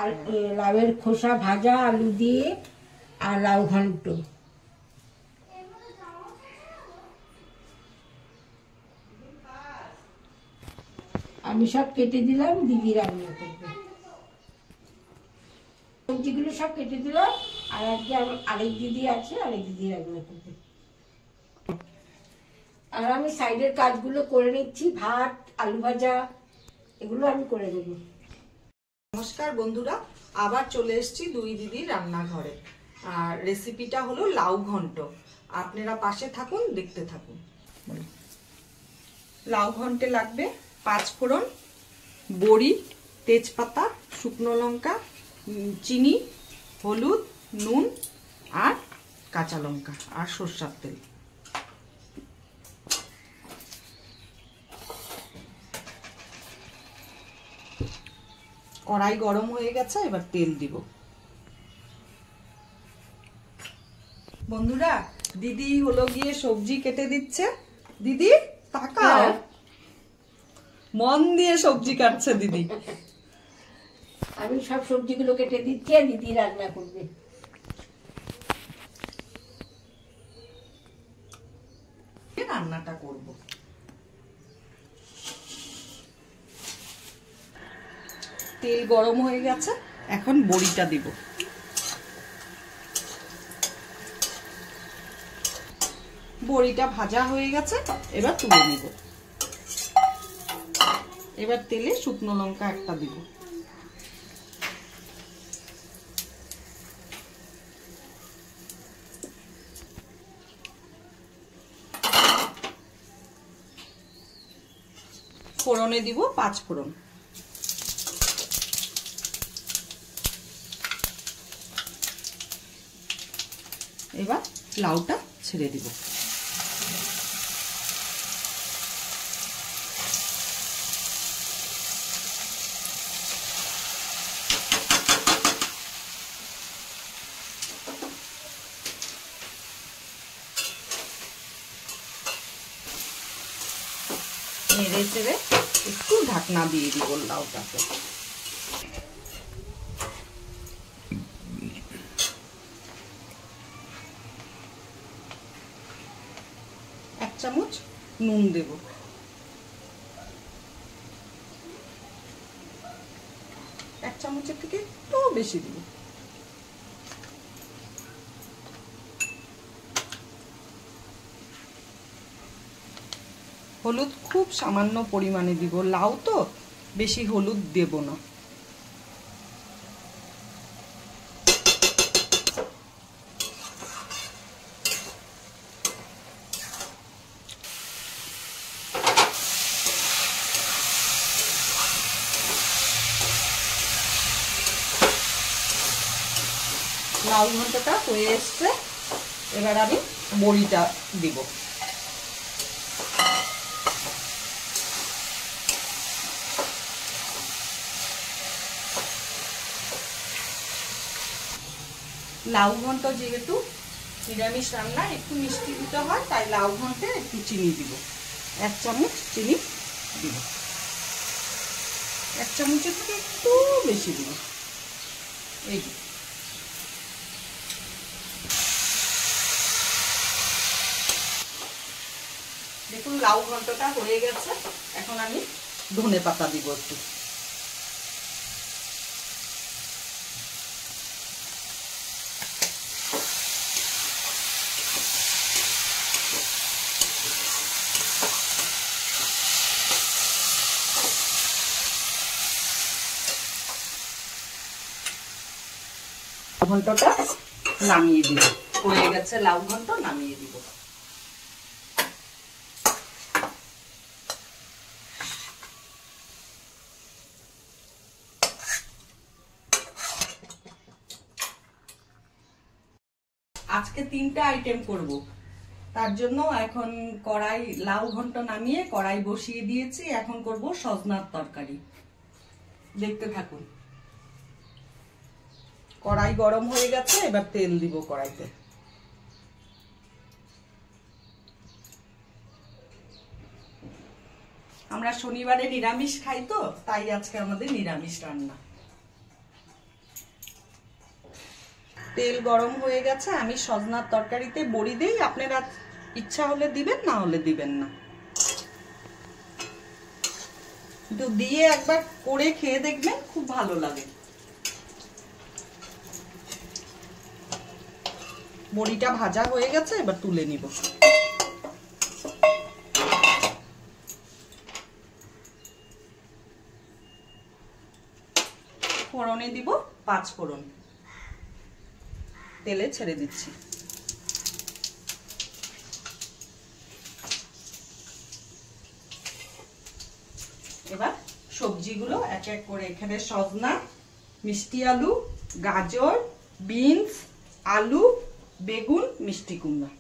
আর লাউয়ের খোসা ভাজা, আলু দিয়ে আর লাউ ঘন্ট। আমি সব কেটে দিলাম, দিদি রান্না করবে। সবজিগুলো সব কেটে দিলাম, আর আজকে আরেক দিদি আছে, আরেক দিদি রান্না করবে। আর আমি সাইডের কাজগুলো করে নিচ্ছি, ভাত, আলু ভাজা এগুলো আমি করে দেব। নমস্কার বন্ধুরা, আবার চলে এসেছি দুই দিদির রান্নাঘরে। আর রেসিপিটা হলো লাউ ঘন্ট। আপনারা পাশে থাকুন, দেখতে থাকুন। লাউ ঘন্টে লাগবে 5 ফোড়ন, বড়ি, তেজপাতা, শুকনো লঙ্কা, চিনি, হলুদ, নুন আর কাঁচা লঙ্কা আর সরষের তেল। কড়াই গরম হয়ে গেছে, এবার তেল দিব। বন্ধুরা, দিদি হলো গিয়ে সবজি কেটে দিচ্ছে। দিদি তাকাও, মন দিয়ে সবজি কাটছে দিদি। আমি সব সবজিগুলো কেটে দিচ্ছি, আর দিদি রান্না করবে। রান্নাটা করব। তেল গরম হয়ে গেছে, এখন বড়িটা দিব। বড়িটা ভাজা হয়ে গেছে, এবার তুলে নিব। এবার তেলে শুকনো লঙ্কা একটা দিব। ফোড়নে দিব 5 ফোড়ন। এবার লাউটা ছেড়ে দিব। নেড়ে চেড়ে একটু ঢাকনা দিয়ে দিব লাউটাকে। 1 চামচ নুন দেব। 1 চামচের থেকে একটু বেশি দিব। হলুদ খুব সামান্য পরিমাণে দিব, লাউ তো বেশি হলুদ দেব না। লাউ ঘন্টটা হয়ে এসছে, এবার আমি বড়িটা দিব। লাউ ঘন্ট যেহেতু নিরামিষ রান্না, একটু মিষ্টি দিতে হয়, তাই লাউ ঘন্টে একটু চিনি দিব। 1 চামচ চিনি দিব। 1 চামচের থেকে একটু বেশি দিব। এই দেখুন লাউ ঘন্টটা হয়ে গেছে, এখন আমি ধনে পাতা দিব একটু। ঘন্টটা নামিয়ে দিব। হয়ে গেছে লাউ ঘন্ট, নামিয়ে দিব। আজকে 3টা আইটেম করব, তার জন্য এখন কড়াই, লাউ ঘন্ট নামিয়ে কড়াই বসিয়ে দিয়েছি। এখন করব সজনার তরকারি, দেখতে থাকুন। কড়াই গরম হয়ে গেছে, এবার তেল দিব কড়াইতে। আমরা শনিবারে নিরামিষ খাই তো, তাই আজকে আমাদের নিরামিষ রান্না। তেল গরম হয়ে গেছে, আমি সজনার তরকারিতে বড়ি দেই, আপনারা ইচ্ছা হলে দিবেন, না হলে দিবেন না। কিন্তু দিয়ে একবার করে খেয়ে দেখবেন, খুব ভালো লাগে। বড়িটা ভাজা হয়ে গেছে, এবার তুলে নিব। ফোড়নে দিব 5 ফোড়ন, তেলে ছেড়ে দিচ্ছি। এবার সবজিগুলো এক এক করে, এখানে সজনা, মিষ্টি আলু, গাজর, বিনস, আলু, বেগুন, মিষ্টি কুমড়া।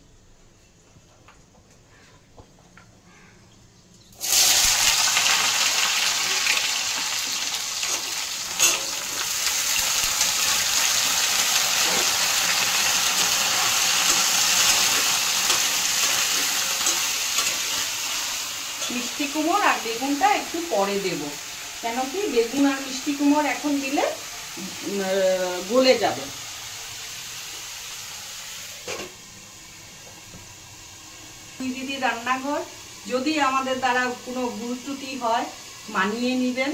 মিষ্টি কুমড় আর বেগুনটা একটু পরে দেব, কেন কি বেগুন আর মিষ্টি কুমড় এখন দিলে গলে যাবে। দিদি রান্নাঘর, যদি আমাদের দ্বারা কোনো ভুল ত্রুটি হয় মানিয়ে নেবেন,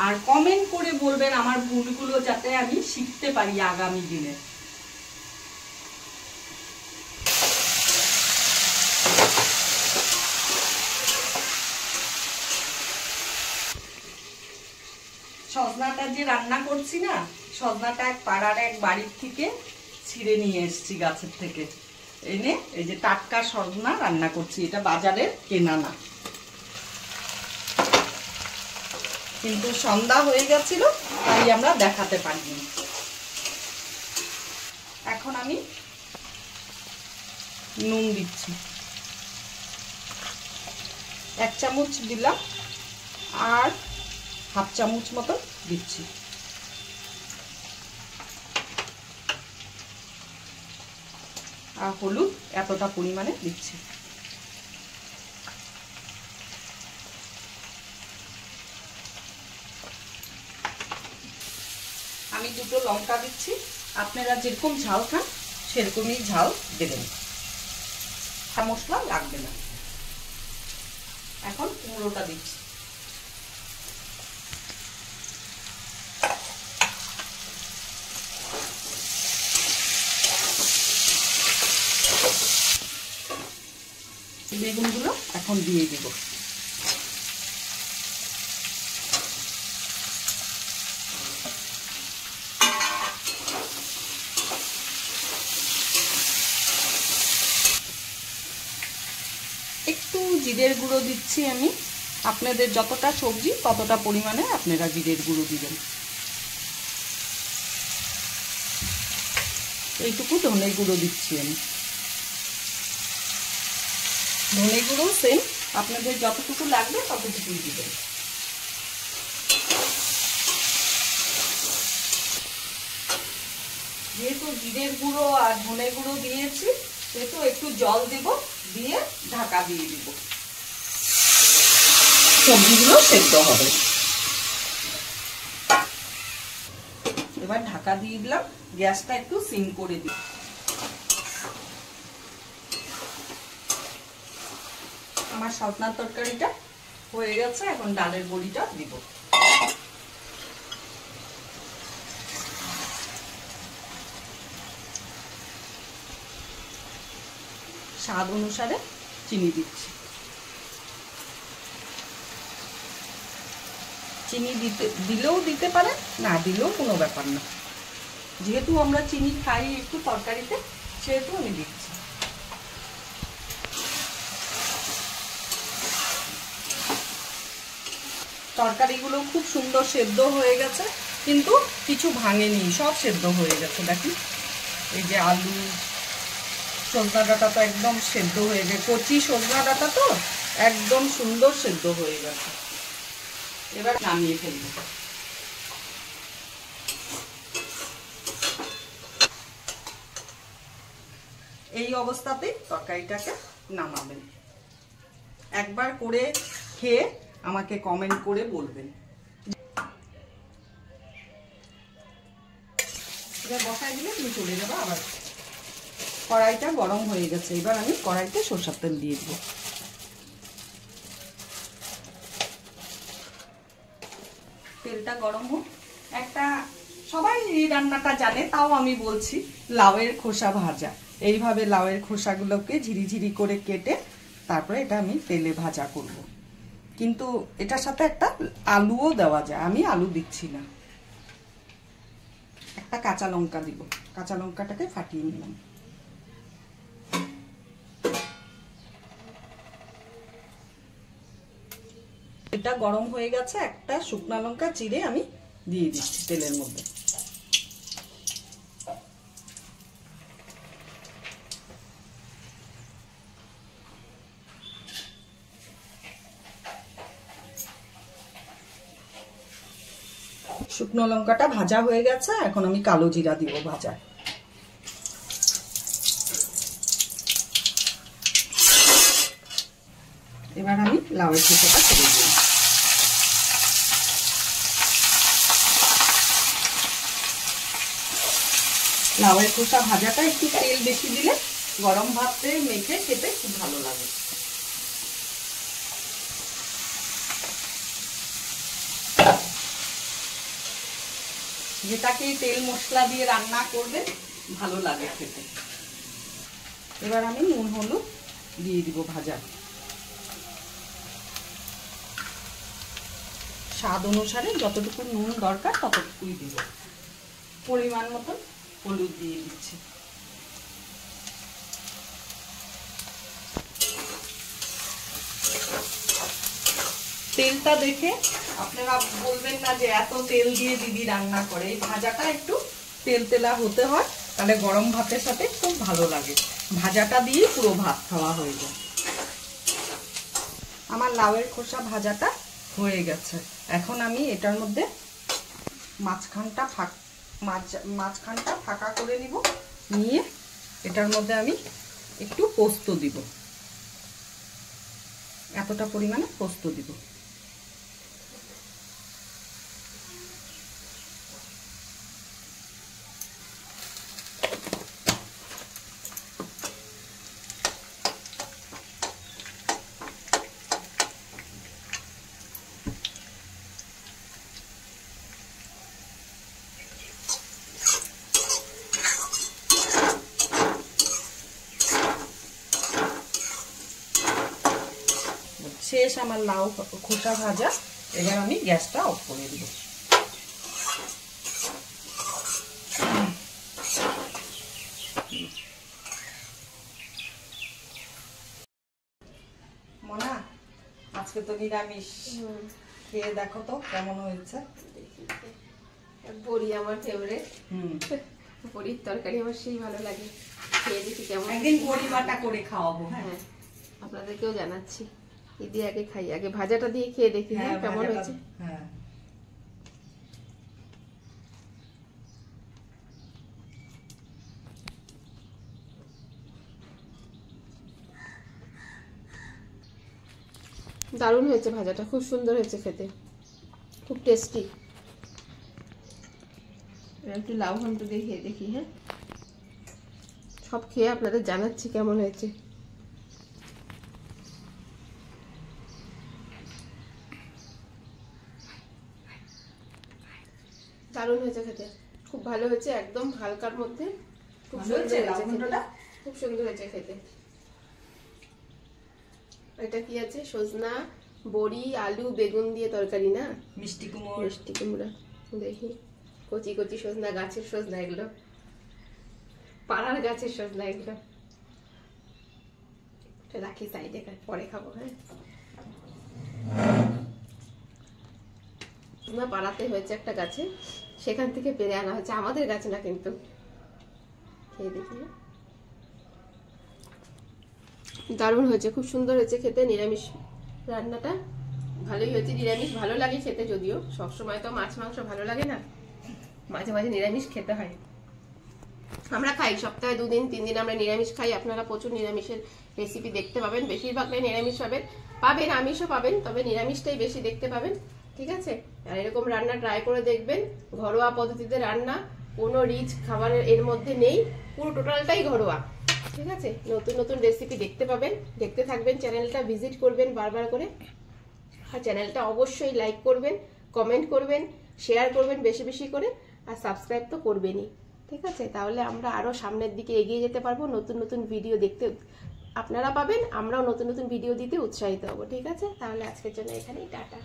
আর কমেন্ট করে বলবেন আমার ভুলগুলো, যাতে আমি শিখতে পারি আগামী দিনে। সজনাটা যে রান্না করছি না, সজনাটা এক পাড়ার এক বাড়ির থেকে ছিঁড়ে নিয়ে এসেছি গাছের থেকে এনে, এই যে টাটকা সজনা রান্না করছি, এটা বাজারের কেনা না। কিন্তু সন্ধ্যা হয়ে গেছিল, তাই আমরা দেখাতে পারিনি। এখন আমি নুন দিচ্ছি, 1 চামচ দিলাম, আর হাফ চামচ মতো দিচ্ছি। আর হলুদ এতটা পরিমাণে দিচ্ছি। আমি 2টো লঙ্কা দিচ্ছি, আপনারা যেরকম ঝাল খান সেরকমই ঝাল দেবেন, মশলা লাগবে না। এখন কুমড়োটা দিচ্ছি। বেগুনগুলো এখন দিয়ে দিব। একটু জিরের গুঁড়ো দিচ্ছি আমি, আপনাদের যতটা সবজি ততটা পরিমাণে আপনারা জিরের গুঁড়ো দিবেন। এইটুকু ধনে গুঁড়ো দিচ্ছি আমি। ধনে গুঁড়ো সেম আপনাদের যতটুকু লাগবে ততটুকুই দিবেন। যেহেতু জিরের গুঁড়ো আর ধনে গুঁড়ো দিয়েছি, সেহেতু একটু জল দেব, দিয়ে ঢাকা দিয়ে দিব, সবজিগুলো সেদ্ধ হবে। এবার ঢাকা দিয়ে দিলাম, গ্যাসটা একটু সিম করে দিই। আমার সজনার তরকারিটা হয়ে গেছে, এখন ডালের বড়িটা দিব। স্বাদ অনুসারে চিনি দিচ্ছি। চিনি দিলেও দিতে পারেন, না দিলেও কোনো ব্যাপার না, যেহেতু আমরা চিনি খাই একটু তরকারিতে, সেহেতু আমি দিচ্ছি। তরকারিগুলো খুব সুন্দর সেদ্ধ হয়ে গেছে, কিন্তু কিছু ভাঙেনি, সব সেদ্ধ হয়ে গেছে। দেখুন, এই যে আলু, সজনা ডাঁটা তো একদম সেদ্ধ হয়ে গেছে, কচি সজনা ডাঁটা তো একদম সুন্দর সেদ্ধ হয়ে গেছে। এবার নামিয়ে ফেলবো। এই অবস্থাতেই তরকারিটাকে নামাবেন। একবার করে খেয়ে আমাকে কমেন্ট করে বলবেন। এটা বসাই দিলে তুমি চলে যাবে আবার। কড়াইটা গরম হয়ে গেছে, এবার আমি কড়াইতে সরষের তেল দিয়ে দেবো। তেলটা গরম হোক। একটা সবাই এই রান্নাটা জানে, তাও আমি বলছি, লাউয়ের খোসা ভাজা। এইভাবে লাউয়ের খোসাগুলোকে ঝিরিঝিরি করে কেটে তারপরে এটা আমি তেলে ভাজা করব। কিন্তু এটার সাথে একটা আলুও দেওয়া যায়, আমি আলু দিচ্ছি না। একটা কাঁচা লঙ্কা দিব, কাঁচা লঙ্কাটাকে ফাটিয়ে নিলাম। এটা গরম হয়ে গেছে, একটা শুকনা লঙ্কা চিড়ে আমি দিয়ে দিচ্ছি তেলের মধ্যে। শুকনো লঙ্কাটা ভাজা হয়ে গেছে, এখন আমি কালো জিরা দিব ভাজা। এবার আমি লাউয়ের খোসাটা ছেড়ে দিই। লাউয়ের খোসা ভাজাটা একটু তেল বেশি দিলে গরম ভাতে মেখে খেতে খুব ভালো লাগে। যেটাকে তেল মশলা দিয়ে রান্না করবে ভালো লাগে খেতে। এবার আমি নুন হলুদ দিয়ে দিব ভাজা। স্বাদ অনুসারে যতটুকু নুন দরকার ততটুকুই দিব। পরিমাণ মতন হলুদ দিয়ে দিচ্ছি। তেলটা দেখে আপনারা বলবেন না যে এত তেল দিয়ে দিদি রান্না করে। এই ভাজাটা একটু তেল তেলা হতে হয়, তাহলে গরম ভাতের সাথে খুব ভালো লাগে। ভাজাটা দিয়ে পুরো ভাত খাওয়া হয়ে যায়। আমার লাউয়ের খোসা ভাজাটা হয়ে গেছে। এখন আমি এটার মধ্যে মাঝখানটা ফাঁকা করে নিব। নিয়ে এটার মধ্যে আমি একটু পোস্ত দিব, এতটা পরিমাণে পোস্ত দিব। শেষ আমার লাউ খোসা ভাজা। এবার আমি গ্যাসটা অফ করে দিব। মনা, আজকে তো নিরামিষ, খেয়ে দেখো তো কেমন হয়েছে। বড়ি আমার ফেভারিট। বড়ির তরকারি আমার সেই ভালো লাগে, খেয়ে দেখি কেমন। একদিন বড়ি বাটা করে খাওয়াবো। হ্যাঁ, আপনাদেরকেও জানাচ্ছি। দিদি আগে খাই, আগে ভাজাটা দিয়ে খেয়ে দেখি কেমন হয়েছে। হ্যাঁ, দারুণ হয়েছে ভাজাটা, খুব সুন্দর হয়েছে খেতে, খুব টেস্টি। একটু লাউ ঘন্ট দিয়ে খেয়ে দেখি। হ্যাঁ, সব খেয়ে আপনাদের জানাচ্ছি কেমন হয়েছে। দারুণ হয়েছে খেতে, খুব ভালো হয়েছে, একদম হালকার মধ্যে খুব সুন্দর হয়েছে, খুব সুন্দর হয়েছে খেতে। এটা কি আছে? সজনা, বড়ি, আলু, বেগুন দিয়ে তরকারি না? মিষ্টি কুমড়া। দেখি, কচি কচি সজনা, গাছের সজনা এগুলো, পাড়ার গাছের সজনা এগুলো। রাখি সাইডে, পরে খাবো। হ্যাঁ, সজনা পাড়াতে হয়েছে একটা গাছে, সেখান থেকে পেরে আনা হয়েছে, আমাদের গাছ না কিন্তু। খেয়ে দেখি। দারুণ হয়েছে, খুব সুন্দর হয়েছে খেতে। নিরামিষ রান্নাটা ভালোই হয়েছে। নিরামিষ ভালো লাগে খেতে, যদিও সবসময় তো মাছ মাংস ভালো লাগে না, মাঝে মাঝে নিরামিষ খেতে হয়। আমরা খাই সপ্তাহে 2 দিন 3 দিন আমরা নিরামিষ খাই। আপনারা প্রচুর নিরামিষের রেসিপি দেখতে পাবেন, বেশিরভাগটাই নিরামিষ পাবেন, আমিষও পাবেন, তবে নিরামিষটাই বেশি দেখতে পাবেন। ঠিক আছে, আর এরকম রান্না ট্রাই করে দেখবেন, ঘরোয়া পদ্ধতিতে রান্না, কোনো রিচ খাবারের এর মধ্যে নেই, পুরো টোটালটাই ঘরোয়া। ঠিক আছে, নতুন নতুন রেসিপি দেখতে পাবেন, দেখতে থাকবেন, চ্যানেলটা ভিজিট করবেন বারবার করে, আর চ্যানেলটা অবশ্যই লাইক করবেন, কমেন্ট করবেন, শেয়ার করবেন বেশি বেশি করে, আর সাবস্ক্রাইব তো করবেনই। ঠিক আছে, তাহলে আমরা আরও সামনের দিকে এগিয়ে যেতে পারবো, নতুন নতুন ভিডিও দেখতে আপনারা পাবেন, আমরাও নতুন নতুন ভিডিও দিতে উৎসাহিত হব। ঠিক আছে, তাহলে আজকের জন্য এখানেই টাটা।